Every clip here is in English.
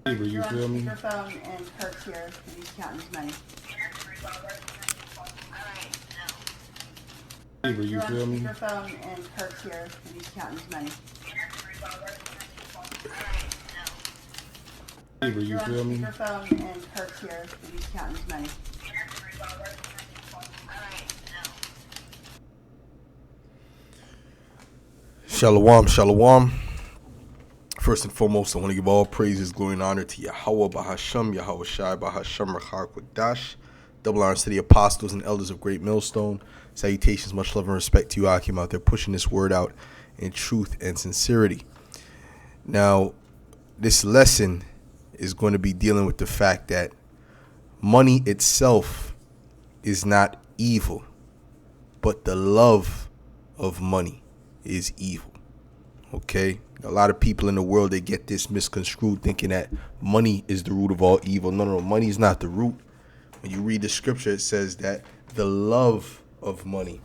Favor, you You're on feel me? speakerphone and Kirk's here and he's counting his money. Favor, you You're on feel me? speakerphone and Kirk's here and he's counting his money. Favor, you You're on feel me? speakerphone and Kirk's here and he's counting his money. Shalom, shalom. First and foremost, I want to give all praises, glory, and honor to Yahweh, Bahasham, Yahweh Shai, Bahasham, Rachar, Kodash. Double honors to the apostles and elders of Great Millstone. Salutations, much love and respect to you, Akim, out there pushing this word out in truth and sincerity. Now, this lesson is going to be dealing with the fact that money itself is not evil, but the love of money is evil. Okay? A lot of people in the world, they get this misconstrued thinking that money is the root of all evil. No, money is not the root. When you read the scripture, it says that the love of money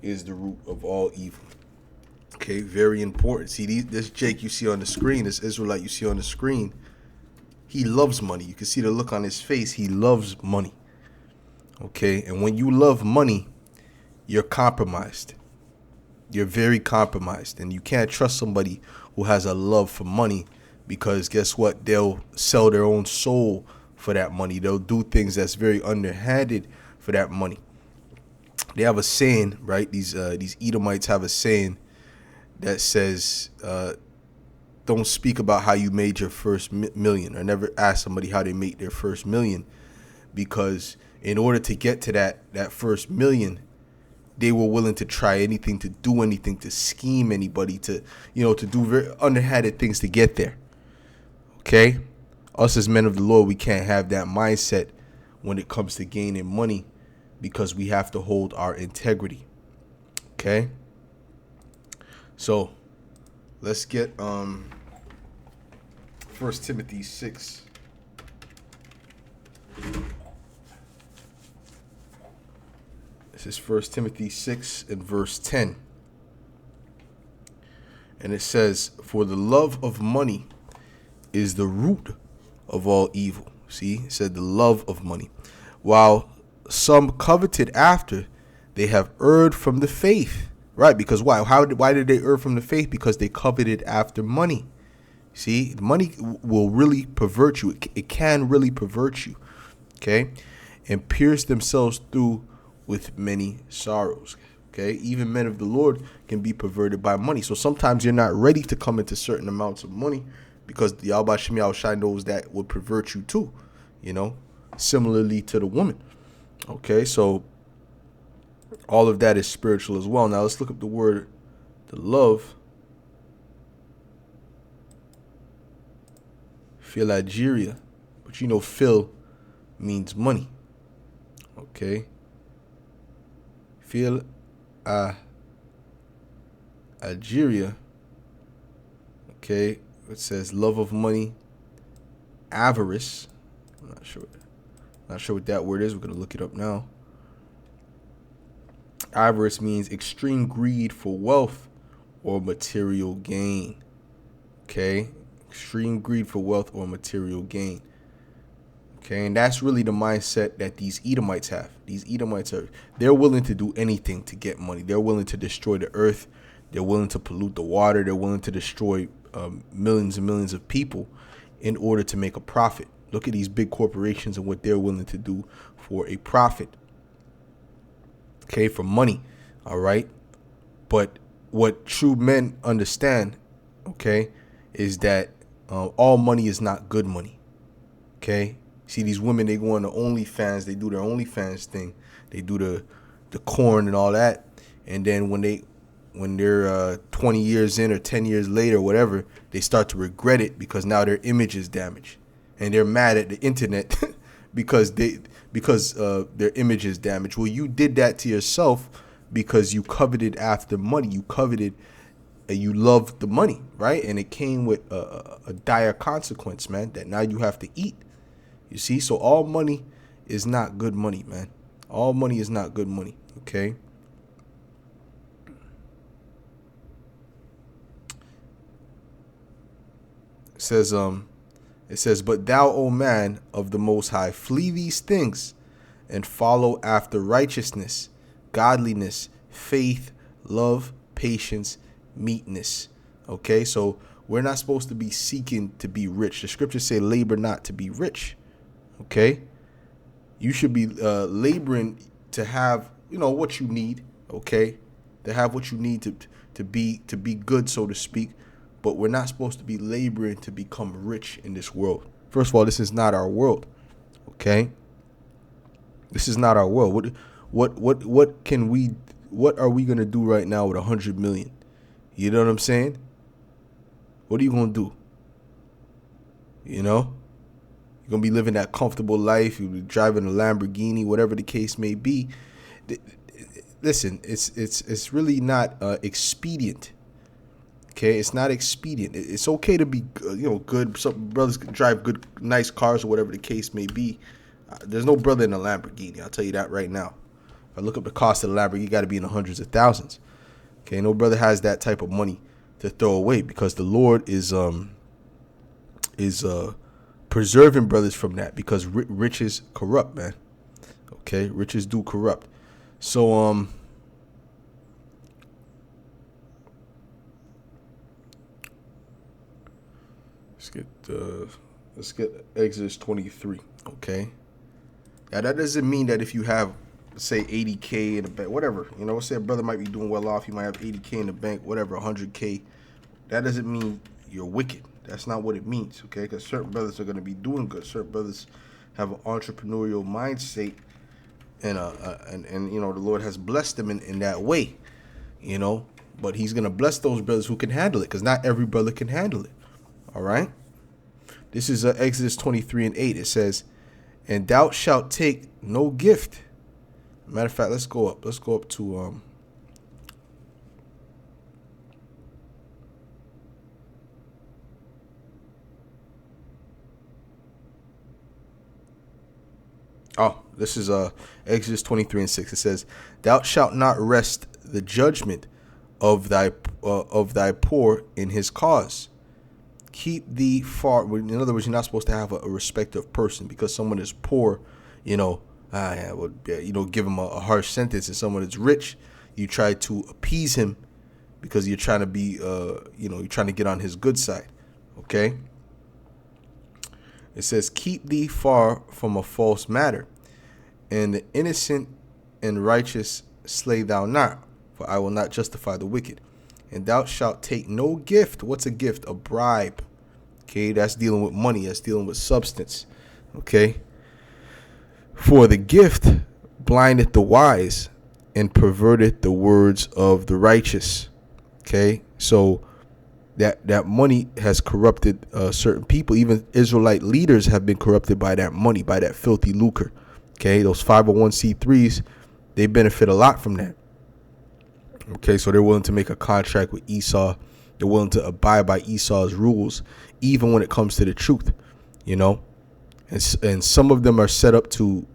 is the root of all evil. Okay, very important. See, this Jake you see on the screen, this Israelite you see on the screen, he loves money. You can see the look on his face. He loves money. Okay, and when you love money, you're compromised. You're very compromised, and you can't trust somebody who has a love for money, because guess what? They'll sell their own soul for that money. They'll do things that's very underhanded for that money. They have a saying, right? These Edomites have a saying that says, don't speak about how you made your first million, or never ask somebody how they made their first million, because in order to get to that first million, they were willing to try anything, to do anything, to scheme anybody, to do very underhanded things to get there. Okay? Us as men of the Lord, we can't have that mindset when it comes to gaining money, because we have to hold our integrity. Okay? So, let's get 1 Timothy 6. This is 1 Timothy 6 and verse 10. And it says, "For the love of money is the root of all evil." See, it said the love of money. "While some coveted after, they have erred from the faith." Right, because why? Why did they err from the faith? Because they coveted after money. See, money will really pervert you. It can really pervert you. Okay? And pierce themselves through with many sorrows. Okay, even men of the Lord can be perverted by money. So sometimes you're not ready to come into certain amounts of money, because the Yahweh Shem Yahweh Shai knows that would pervert you too. Similarly to the woman. Okay, so all of that is spiritual as well. Now let's look up the word, the love. Philageria, but phil means money. Okay. Algeria. Okay, it says love of money, avarice. I'm not sure what that word is. We're gonna look it up now. Avarice means extreme greed for wealth or material gain. Okay, extreme greed for wealth or material gain. Okay, and that's really the mindset that these Edomites have. These Edomites they're willing to do anything to get money. They're willing to destroy the earth. They're willing to pollute the water. They're willing to destroy millions and millions of people in order to make a profit. Look at these big corporations and what they're willing to do for a profit. Okay, for money. All right. But what true men understand, okay, is that all money is not good money. Okay. See, these women, they go on the OnlyFans, they do their OnlyFans thing, they do the corn and all that, and then when they're 20 years in or 10 years later, whatever, they start to regret it, because now their image is damaged, and they're mad at the internet because their image is damaged. Well, you did that to yourself because you coveted after money. You coveted, you loved the money, right? And it came with a dire consequence, man, that now you have to eat. You see, so all money is not good money, man. All money is not good money, okay? It says, It says, "But thou, O man of the Most High, flee these things and follow after righteousness, godliness, faith, love, patience, meekness." Okay, so we're not supposed to be seeking to be rich. The scriptures say, labor not to be rich. Okay, you should be laboring to have, what you need. Okay, to have what you need to be good, so to speak. But we're not supposed to be laboring to become rich in this world. First of all, this is not our world. Okay, this is not our world. What are we gonna do right now with 100 million? You know what I'm saying? What are you gonna do? You're gonna be living that comfortable life. You'll be driving a Lamborghini, whatever the case may be. Listen, it's really not expedient. Okay, it's not expedient. It's okay to be, good. Some brothers can drive good, nice cars or whatever the case may be. There's no brother in a Lamborghini. I'll tell you that right now. If I look up the cost of the Lamborghini, you got to be in the hundreds of thousands. Okay, no brother has that type of money to throw away, because the Lord is preserving brothers from that, because riches corrupt, man. Okay, riches do corrupt. So let's get Exodus 23. Okay, now that doesn't mean that if you have, say, 80K in the bank, whatever, say a brother might be doing well off, he might have 80K in the bank, whatever, 100K, that doesn't mean you're wicked. That's not what it means. Okay, because certain brothers are going to be doing good. Certain brothers have an entrepreneurial mindset, and the Lord has blessed them in that way, but he's going to bless those brothers who can handle it, because not every brother can handle it. All right, this is Exodus 23:8. It says, "And thou shalt take no gift." Matter of fact, let's go up to this is Exodus 23:6. It says, "Thou shalt not wrest the judgment of thy poor in his cause. Keep thee far." In other words, you're not supposed to have a respect of person, because someone is poor, give him a harsh sentence. And someone is rich, you try to appease him because you're trying to be, you're trying to get on his good side. Okay. It says, "Keep thee far from a false matter, and the innocent and righteous slay thou not, for I will not justify the wicked. And thou shalt take no gift." What's a gift? A bribe. Okay, that's dealing with money. That's dealing with substance. Okay. "For the gift blindeth the wise, and perverteth the words of the righteous." Okay, so that money has corrupted certain people. Even Israelite leaders have been corrupted by that money, by that filthy lucre. Okay, those 501c3s, they benefit a lot from that. Okay, so they're willing to make a contract with Esau. They're willing to abide by Esau's rules, even when it comes to the truth, And some of them are set up to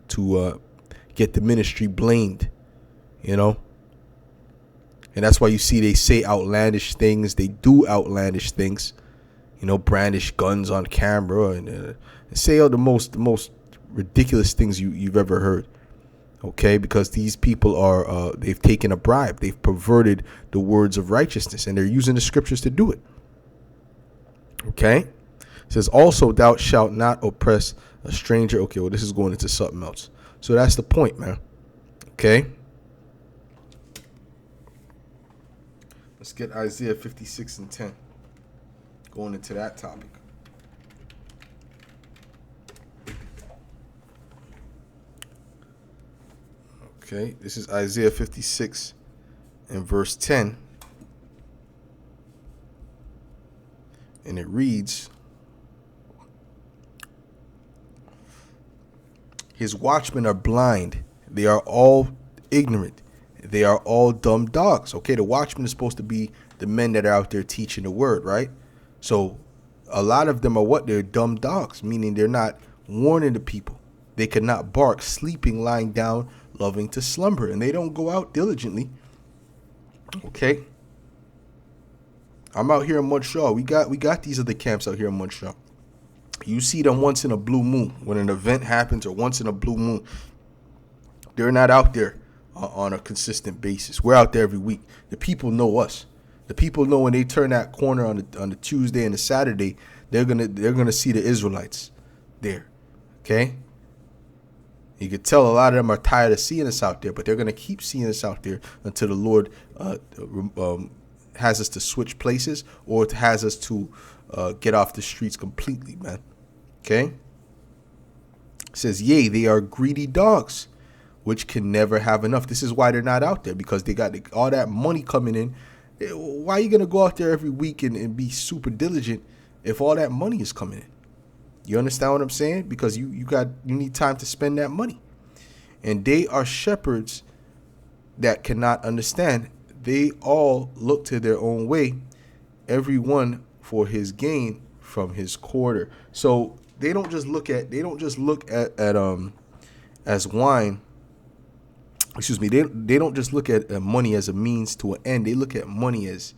get the ministry blamed, And that's why you see they say outlandish things. They do outlandish things, brandish guns on camera and say all the most ridiculous things you've ever heard. Okay, because these people are they've taken a bribe. They've perverted the words of righteousness, and they're using the scriptures to do it. Okay, it says, "Also thou shalt not oppress a stranger." Okay, well, this is going into something else. So that's the point, man. Okay, let's get Isaiah 56:10. Going into that topic. Okay, this is Isaiah 56 and verse 10. And it reads, "His watchmen are blind. They are all ignorant. They are all dumb dogs." Okay, the watchmen is supposed to be the men that are out there teaching the word, right? So a lot of them are what? They're dumb dogs, meaning they're not warning the people. They cannot bark, sleeping, lying down, loving to slumber, and they don't go out diligently. Okay, I'm out here in Montreal. We got these other camps out here in Montreal. You see them once in a blue moon when an event happens, or once in a blue moon. They're not out there on a consistent basis. We're out there every week. The people know us. The people know when they turn that corner on the Tuesday and the Saturday, they're gonna see the Israelites there. Okay. You could tell a lot of them are tired of seeing us out there, but they're gonna keep seeing us out there until the Lord has us to switch places, or has us to get off the streets completely, man. Okay. It says, yea, they are greedy dogs, which can never have enough. This is why they're not out there, because they got all that money coming in. Why are you going to go out there every week and be super diligent if all that money is coming in? You understand what I'm saying? Because you need time to spend that money. And they are shepherds that cannot understand. They all look to their own way, everyone for his gain from his quarter. So they don't just look at as wine. Excuse me. They don't just look at money as a means to an end. They look at money as,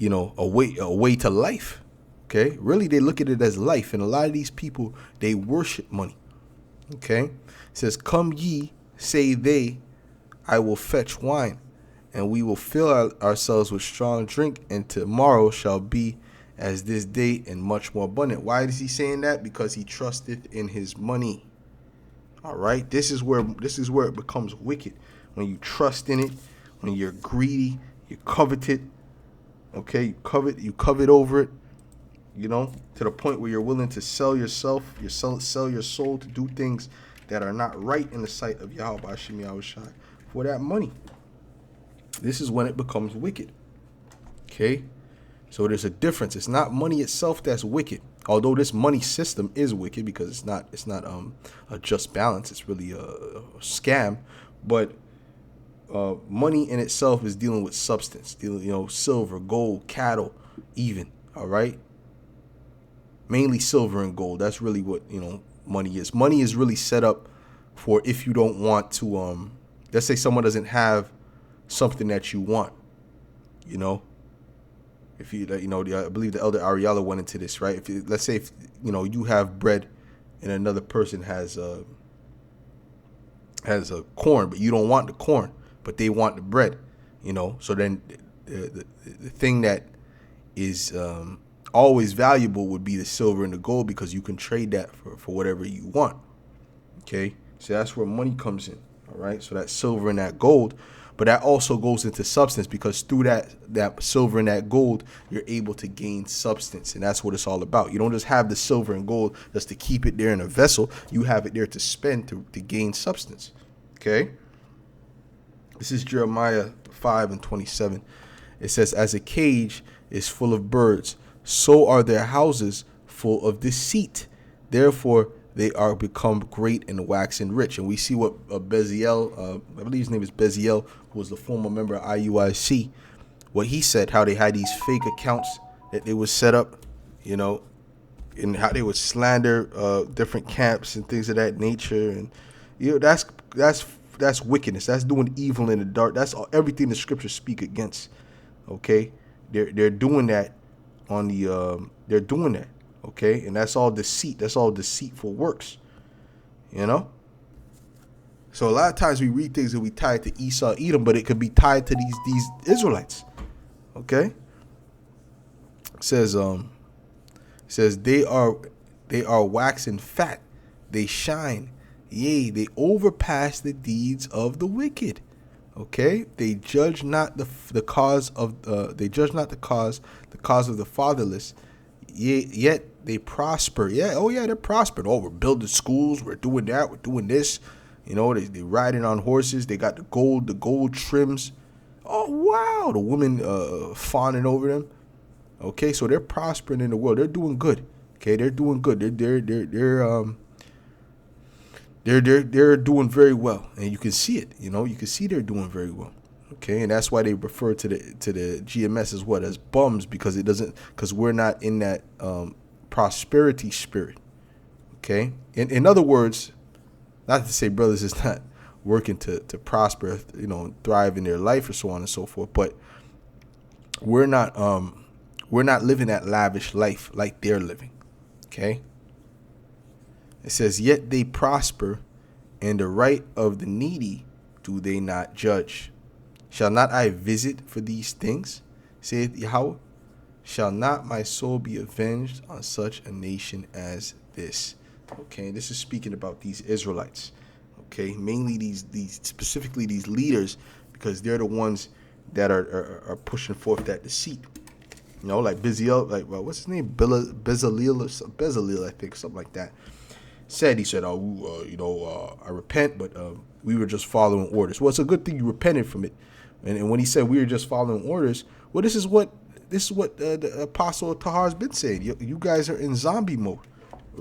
a way to life. Okay, really, they look at it as life. And a lot of these people, they worship money. Okay, it says, "Come ye," say they, "I will fetch wine, and we will fill ourselves with strong drink, and tomorrow shall be as this day, and much more abundant." Why is he saying that? Because he trusteth in his money. All right, this is where it becomes wicked. When you trust in it, when you're greedy, you covet it. Okay, you covet over it. To the point where you're willing to sell yourself, sell your soul to do things that are not right in the sight of Yahweh Hashem Yahushai for that money. This is when it becomes wicked. Okay, so there's a difference. It's not money itself that's wicked. Although this money system is wicked, because it's not a just balance. It's really a scam. But money in itself is dealing with substance, silver, gold, cattle, even. All right, mainly silver and gold. That's really what money is. Money is really set up for if you don't want to. Let's say someone doesn't have something that you want. If you, I believe the elder Ariella went into this, right? Let's say you have bread, and another person has a corn, but you don't want the corn, but they want the bread, So then the thing that is always valuable would be the silver and the gold, because you can trade that for whatever you want. Okay, so that's where money comes in. All right, so that silver and that gold. But that also goes into substance, because through that silver and that gold, you're able to gain substance. And that's what it's all about. You don't just have the silver and gold just to keep it there in a vessel. You have it there to spend to gain substance. Okay. This is Jeremiah 5:27. It says, "As a cage is full of birds, so are their houses full of deceit. Therefore, they are become great and waxen rich." And we see what Bezalel, I believe his name is Bezalel, who was the former member of IUIC, what he said, how they had these fake accounts that they would set up, and how they would slander different camps and things of that nature. And that's wickedness. That's doing evil in the dark. That's everything the scriptures speak against. Okay, they're doing that on the they're doing that. Okay, and that's all deceit. That's all deceitful works. So a lot of times we read things that we tie it to Esau, Edom, but it could be tied to these Israelites. Okay. It says they are waxing fat, they shine, yea, they overpass the deeds of the wicked. Okay, they judge not the cause of the fatherless. Yet they prosper. They're prospering. Oh, we're building schools. We're doing that. We're doing this. They riding on horses. They got the gold trims. Oh, wow. The women fawning over them. Okay, so they're prospering in the world. They're doing good. Okay, they're doing good. They're doing very well, and you can see it. You can see they're doing very well. Okay, and that's why they refer to the GMS as bums, because we're not in that prosperity spirit. Okay, in other words, not to say brothers is not working to prosper, thrive in their life or so on and so forth, but we're not living that lavish life like they're living. Okay, It says, yet they prosper, and the right of the needy do they not judge. Shall not I visit for these things, saith Yahweh? Shall not my soul be avenged on such a nation as this? Okay, this is speaking about these Israelites. Okay, mainly these specifically these leaders, because they're the ones that are pushing forth that deceit. You know, like Bezalel, like what's his name, Bezalel, I think, something like that. He said, I repent, but we were just following orders. Well, it's a good thing you repented from it. And when he said we were just following orders, well, this is what the Apostle Tahar's been saying. You guys are in zombie mode.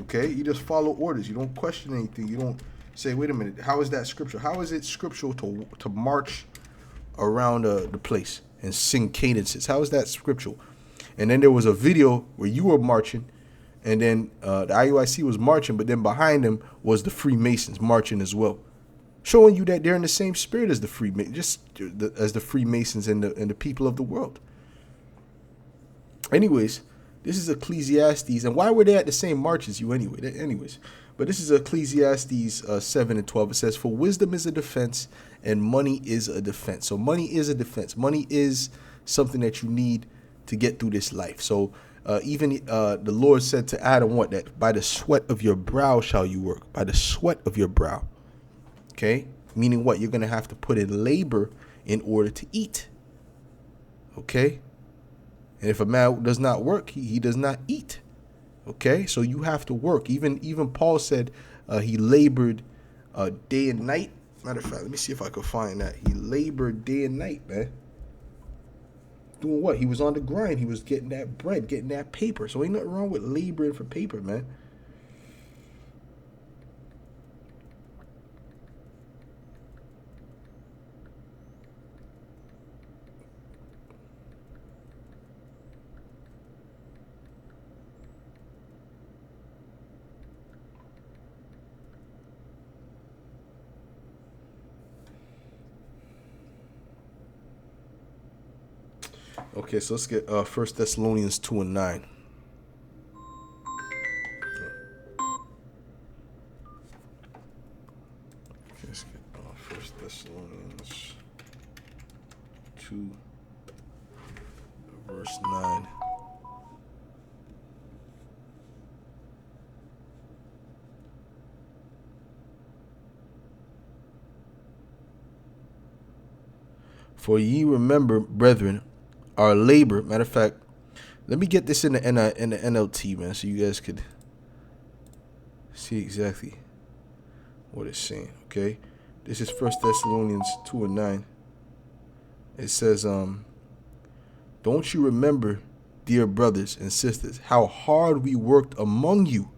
Okay, you just follow orders. You don't question anything. You don't say, wait a minute, how is that scriptural? How is it scriptural to march around the place and sing cadences? How is that scriptural? And then there was a video where you were marching, and then the IUIC was marching, but then behind them was the Freemasons marching as well, showing you that they're in the same spirit as the Freemasons and the people of the world. Anyways, this is Ecclesiastes, and why were they at the same march as you anyway? Anyways, but this is Ecclesiastes 7:12. It says, "For wisdom is a defense, and money is a defense." So money is a defense. Money is something that you need to get through this life. So even the Lord said to Adam, what? That by the sweat of your brow shall you work. By the sweat of your brow. Okay? Meaning what? You're going to have to put in labor in order to eat. Okay? And if a man does not work, he does not eat. Okay? So you have to work. Even Paul said he labored day and night. Matter of fact, let me see if I can find that. He labored day and night, man. Doing what? He was on the grind. He was getting that bread, getting that paper. So ain't nothing wrong with laboring for paper, man. Okay, so let's get 1 Thessalonians 2:9. Let's get 1 Thessalonians 2, verse 9. For ye remember, brethren, our labor. Matter of fact, let me get this in the NLT, man, so you guys could see exactly what it's saying. Okay, this is 1 Thessalonians 2:9. It says, "Don't you remember, dear brothers and sisters, how hard we worked among you,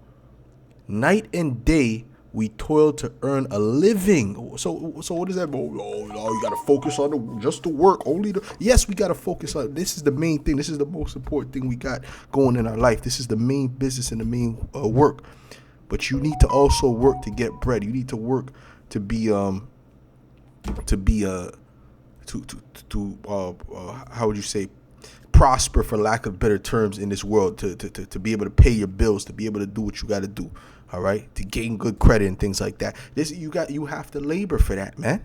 night and day? We toiled to earn a living." So what does that mean? Oh, you got to focus on just the work. Yes, we got to focus on. This is the main thing. This is the most important thing we got going in our life. This is the main business and the main work. But you need to also work to get bread. You need to work to be how would you say, prosper, for lack of better terms, in this world, to be able to pay your bills, to be able to do what you got to do. All right, to gain good credit and things like that. You have to labor for that, man.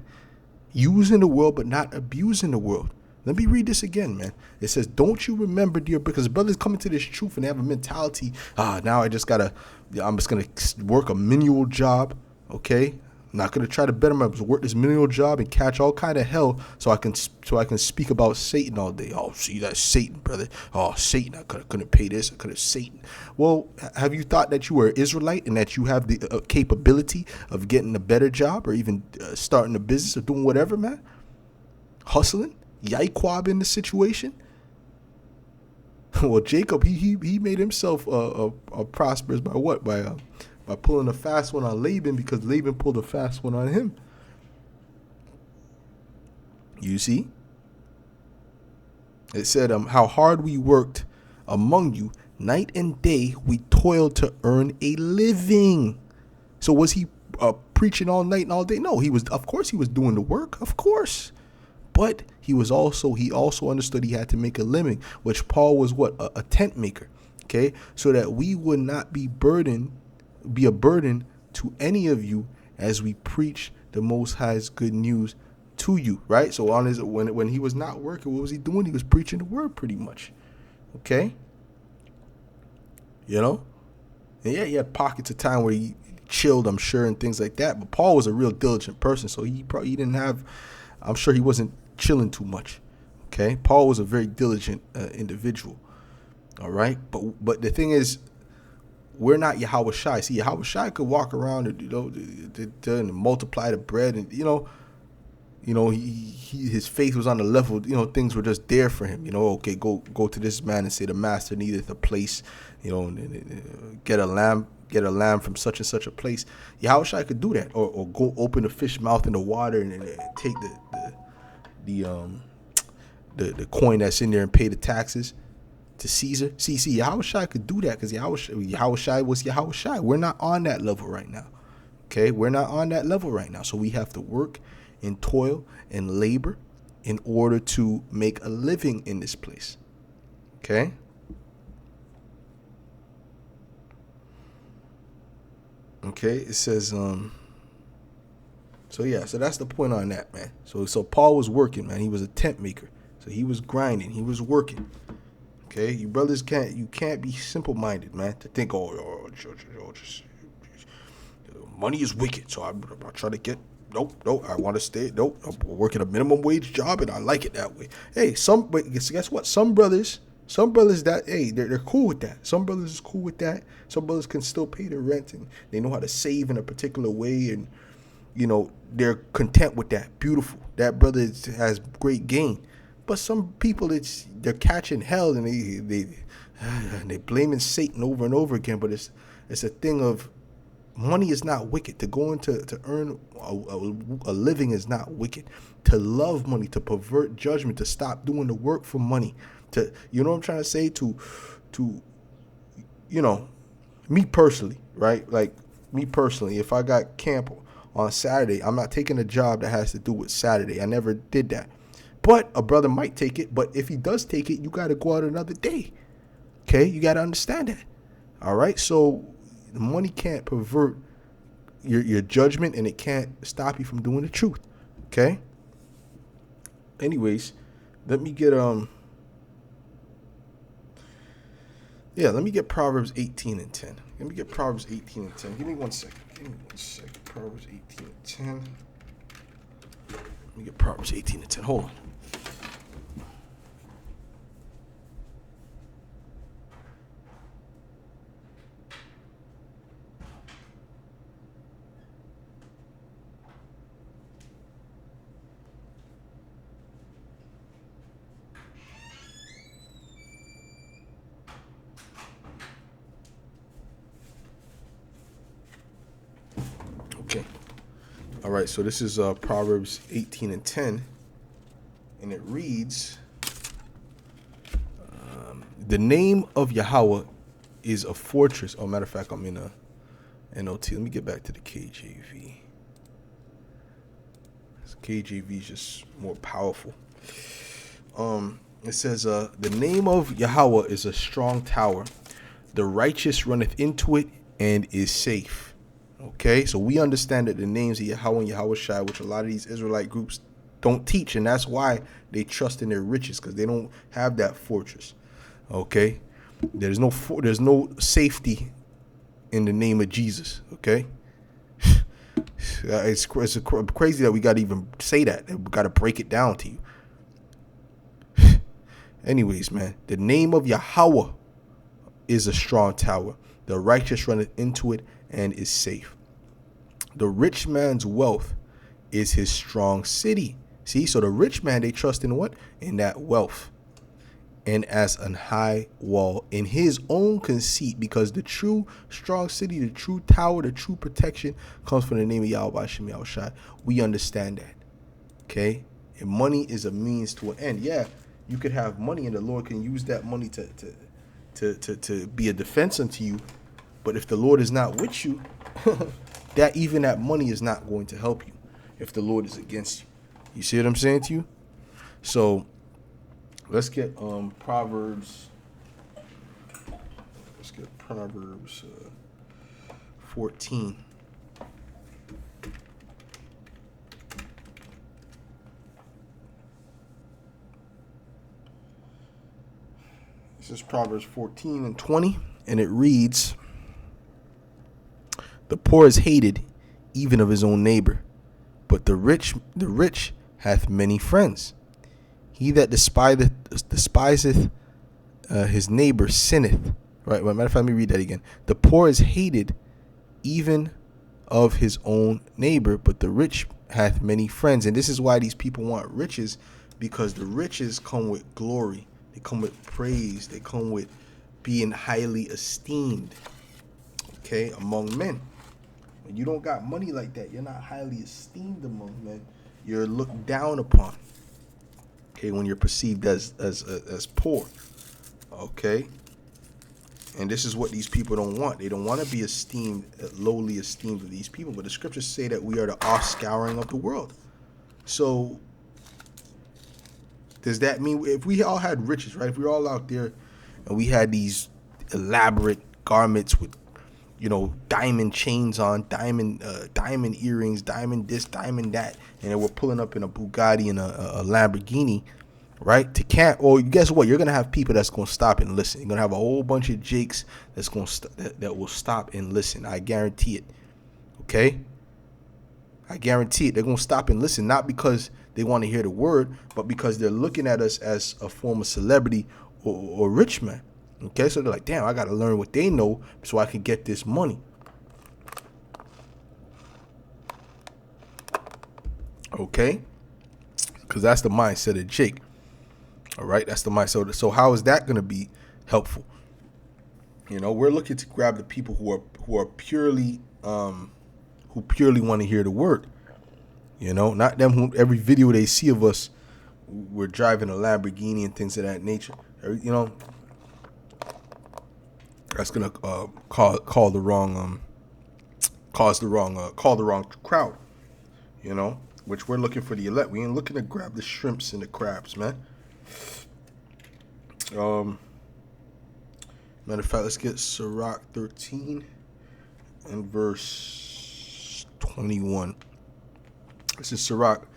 Using the world but not abusing the world. Let me read this again, man. It says, "Don't you remember, dear," because brothers come into this truth and they have a mentality. Now I'm just gonna work a menial job. Okay, I'm not gonna try to better myself. Work this menial job and catch all kind of hell so I can speak about Satan all day. Oh, see, that's Satan, brother. Oh, Satan, I couldn't pay this. I could have Satan. Well, have you thought that you were an Israelite and that you have the capability of getting a better job or even starting a business or doing whatever, man? Hustling, yiquab in the situation. Well, Jacob, he made himself prosperous by what? By pulling a fast one on Laban, because Laban pulled a fast one on him. You see? It said, how hard we worked among you, night and day we toiled to earn a living. So was he preaching all night and all day? No, of course he was doing the work, of course. But he also understood he had to make a living, which Paul was what? A tent maker. Okay? So that we would not be a burden to any of you as we preach the Most High's good news to you, right? So on his when he was not working, what was he doing? He was preaching the word pretty much. Okay? You know? And yeah, he had pockets of time where he chilled, I'm sure, and things like that. But Paul was a real diligent person, so he didn't have, I'm sure he wasn't chilling too much. Okay? Paul was a very diligent individual. All right? But the thing is, we're not Yahweh Shai. See, Yahweh Shai could walk around and multiply the bread, and his faith was on the level. Things were just there for him. Okay, go to this man and say the master needeth a place. And get a lamb from such and such a place. Yahweh Shai could do that, or go open the fish mouth in the water and take the coin that's in there and pay the taxes to Caesar. See, Yahweh Shai could do that because Yahweh Shai was Yahweh Shai. We're not on that level right now. Okay, we're not on that level right now. So we have to work and toil and labor in order to make a living in this place. Okay. Okay, it says, so that's the point on that, man. So Paul was working, man. He was a tent maker. So he was grinding. He was working. Okay, you brothers can't be simple-minded, man, to think, just money is wicked. So I try to get, nope, I want to stay, nope, I'm working a minimum wage job and I like it that way. Hey, but guess what? Some brothers that, hey, they're cool with that. Some brothers is cool with that. Some brothers can still pay their rent and they know how to save in a particular way, and they're content with that. Beautiful. That brother has great gain. But some people, they're catching hell and they blaming Satan over and over again. But it's a thing of money is not wicked. To go into to earn a living is not wicked. To love money, to pervert judgment, to stop doing the work for money. To what I'm trying to say? To me personally, right? Like me personally, if I got camp on Saturday, I'm not taking a job that has to do with Saturday. I never did that. But a brother might take it. But if he does take it, you got to go out another day. Okay? You got to understand that. All right? So money can't pervert your judgment, and it can't stop you from doing the truth. Okay? Anyways, let me get Proverbs 18 and 10. Let me get Proverbs 18 and 10. Give me one second. Proverbs 18 and 10. Let me get Proverbs 18 and 10. Hold on. Okay. All right, so this is Proverbs 18 and 10, and it reads, the name of Yahweh is a fortress. Oh, matter of fact, I'm in a NOT. Let me get back to the KJV. This KJV is just more powerful. It says, the name of Yahweh is a strong tower. The righteous runneth into it and is safe. Okay, so we understand that the names of Yahweh and Yahweh Shai, which a lot of these Israelite groups don't teach, and that's why they trust in their riches, because they don't have that fortress. Okay, there's no safety in the name of Jesus. Okay, it's crazy that we got to even say that. We got to break it down to you. Anyways, man, the name of Yahweh is a strong tower. The righteous runneth into it and is safe. The rich man's wealth is his strong city. See, so the rich man, they trust in what? In that wealth. And as an high wall in his own conceit, because the true strong city, the true tower, the true protection comes from the name of Yahweh Hashem Yahweh Shai. We understand that. Okay? And money is a means to an end. Yeah, you could have money and the Lord can use that money to be a defense unto you. But if the Lord is not with you, that money is not going to help you if the Lord is against you. You see what I'm saying to you? So let's get Proverbs. Let's get Proverbs 14. This is Proverbs 14 and 20, and it reads, "The poor is hated, even of his own neighbor, but the rich hath many friends. He that despiseth his neighbor sinneth." Right. Matter of fact, let me read that again. "The poor is hated, even of his own neighbor, but the rich hath many friends." And this is why these people want riches, because the riches come with glory. They come with praise. They come with being highly esteemed, okay, among men. When you don't got money like that, you're not highly esteemed among men. You're looked down upon, okay, when you're perceived as poor, okay. And this is what these people don't want. They don't want to be esteemed, lowly esteemed of these people. But the scriptures say that we are the offscouring of the world. So does that mean if we all had riches, right? If we were all out there and we had these elaborate garments with, diamond chains on, diamond earrings, diamond this, diamond that, and then we're pulling up in a Bugatti and a Lamborghini, right? Or guess what? You're gonna have people that's gonna stop and listen. You're gonna have a whole bunch of Jakes that's gonna that will stop and listen. I guarantee it. Okay, I guarantee it. They're gonna stop and listen, not because they want to hear the word, but because they're looking at us as a form of celebrity or rich man. Okay, so they're like, damn, I gotta learn what they know so I can get this money. Okay, because that's the mindset of Jake. All right, that's the mindset. So how is that going to be helpful? We're looking to grab the people who are purely who purely want to hear the word. Not them who every video they see of us, we're driving a Lamborghini and things of that nature. That's gonna call the wrong crowd. Which we're looking for the elect. We ain't looking to grab the shrimps and the crabs, man. Matter of fact, let's get Sirach 13 and verse 21. This is Sirach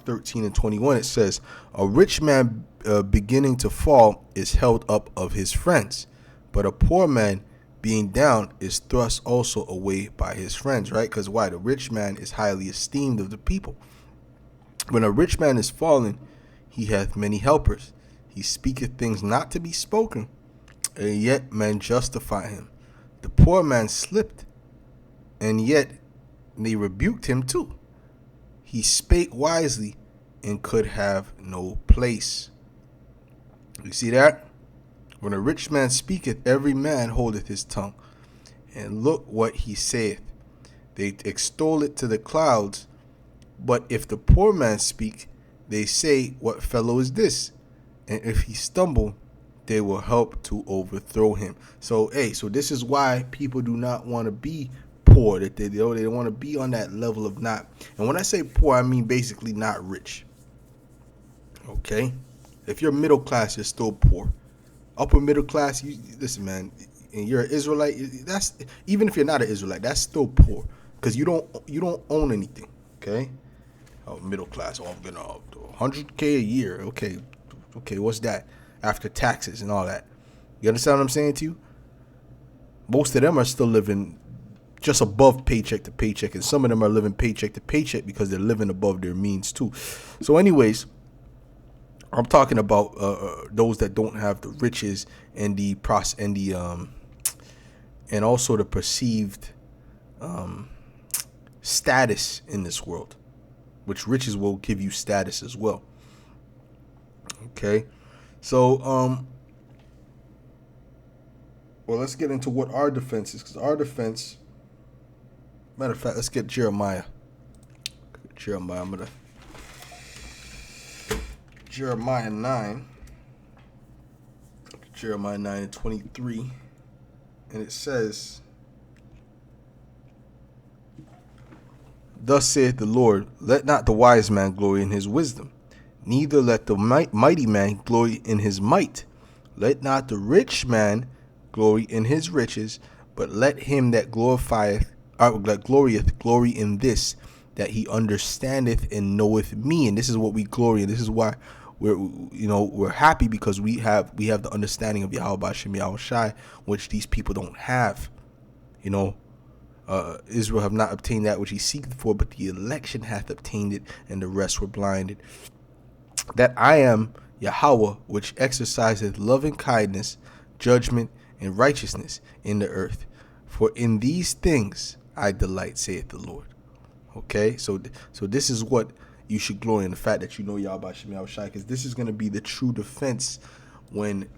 13 and 21. It says, "A rich man beginning to fall is held up of his friends, but a poor man being down is thrust also away by his friends." Right? Because why? The rich man is highly esteemed of the people. When a rich man is fallen, he hath many helpers. He speaketh things not to be spoken, and yet men justify him. The poor man slipped, and yet they rebuked him too. He spake wisely, and could have no place. You see that? When a rich man speaketh, every man holdeth his tongue. And look what he saith. They extol it to the clouds. But if the poor man speak, they say, what fellow is this? And if he stumble, they will help to overthrow him. So this is why people do not want to be poor. That they don't want to be on that level of not. And when I say poor, I mean basically not rich. Okay? If you're middle class, you're still poor. Upper middle class, listen, man, and you're an Israelite, that's, even if you're not an Israelite, that's still poor. Because you don't own anything. Okay? Middle class, I'm gonna 100K a year. Okay, what's that after taxes and all that? You understand what I'm saying to you? Most of them are still living just above paycheck to paycheck, and some of them are living paycheck to paycheck because they're living above their means too. So anyways, I'm talking about those that don't have the riches and and also the perceived status in this world, which riches will give you status as well. Okay, so well, let's get into what our defense is, because our defense, matter of fact, let's get Jeremiah. I'm gonna Jeremiah 9 and 23, and it says, "Thus saith the Lord, let not the wise man glory in his wisdom, neither let the mighty man glory in his might. Let not the rich man glory in his riches, but let him that glorieth glory in this, that he understandeth and knoweth me." And this is what we glory in. This is why we're happy because we have the understanding of Yahweh Ba'Shem Yahweh Shai, which these people don't have. Israel have not obtained that which he seeketh for, but the election hath obtained it, and the rest were blinded. That I am Yahweh, which exerciseth loving kindness, judgment, and righteousness in the earth. For in these things I delight, saith the Lord. Okay, so this is what you should glory in, the fact that you know Yahweh Ba'Shem Yahweh Shai, because this is going to be the true defense when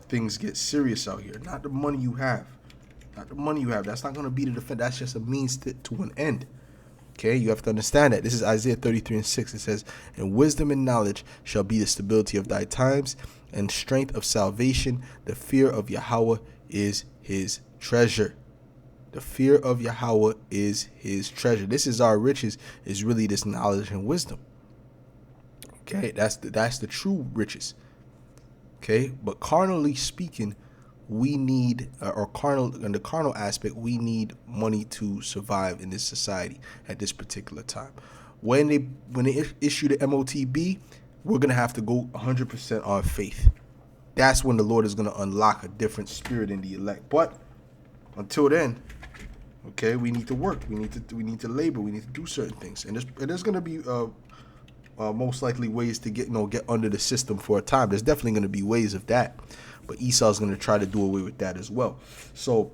things get serious out here. Not the money you have. Not the money you have. That's not going to be the defense. That's just a means to an end. Okay, you have to understand that. This is Isaiah 33:6. It says, "And wisdom and knowledge shall be the stability of thy times, and strength of salvation. The fear of Yahweh is his treasure." The fear of Yahweh is his treasure. This is our riches, is really this knowledge and wisdom. Okay, that's the true riches. Okay, but carnally speaking, we need, in the carnal aspect, we need money to survive in this society at this particular time. When they issue the MOTB, we're gonna have to go 100% on faith. That's when the Lord is gonna unlock a different spirit in the elect. But until then, okay, we need to work. We need to labor. We need to do certain things, and there's gonna be most likely ways to get under the system for a time. There's definitely gonna be ways of that. But Esau's going to try to do away with that as well. So,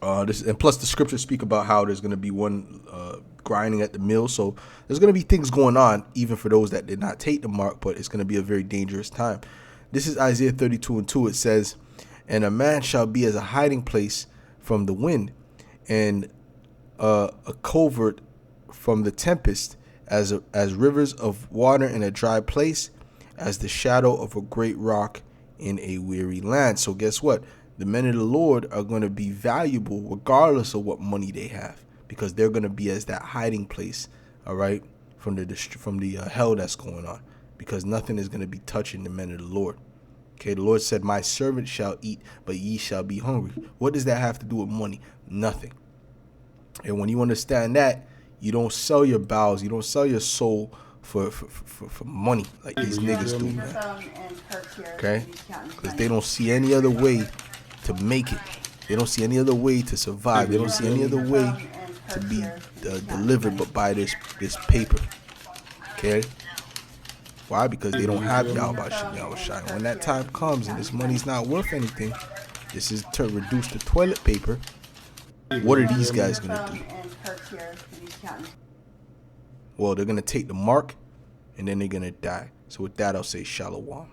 and plus the scriptures speak about how there's going to be one grinding at the mill. So there's going to be things going on, even for those that did not take the mark, but it's going to be a very dangerous time. This is Isaiah 32:2. It says, "And a man shall be as a hiding place from the wind, and a covert from the tempest, as rivers of water in a dry place, as the shadow of a great rock in a weary land." So guess what? The men of the Lord are going to be valuable regardless of what money they have, because they're going to be as that hiding place, all right, from the hell that's going on, because nothing is going to be touching the men of the Lord. Okay, the Lord said, "My servant shall eat, but ye shall be hungry." What does that have to do with money? Nothing. And when you understand that, you don't sell your bowels, you don't sell your soul for money like these niggas do, man. Okay, because they don't see any other way to make it. They don't see any other way to survive. They don't see any other way to be delivered but by this paper. Okay, why? Because they don't have Yahweh Ba'Shem Yahweh Shai. When that time comes and this money's not worth anything, this is to reduce to toilet paper. What are these guys gonna do? Well, they're going to take the mark, and then they're going to die. So with that, I'll say shalom.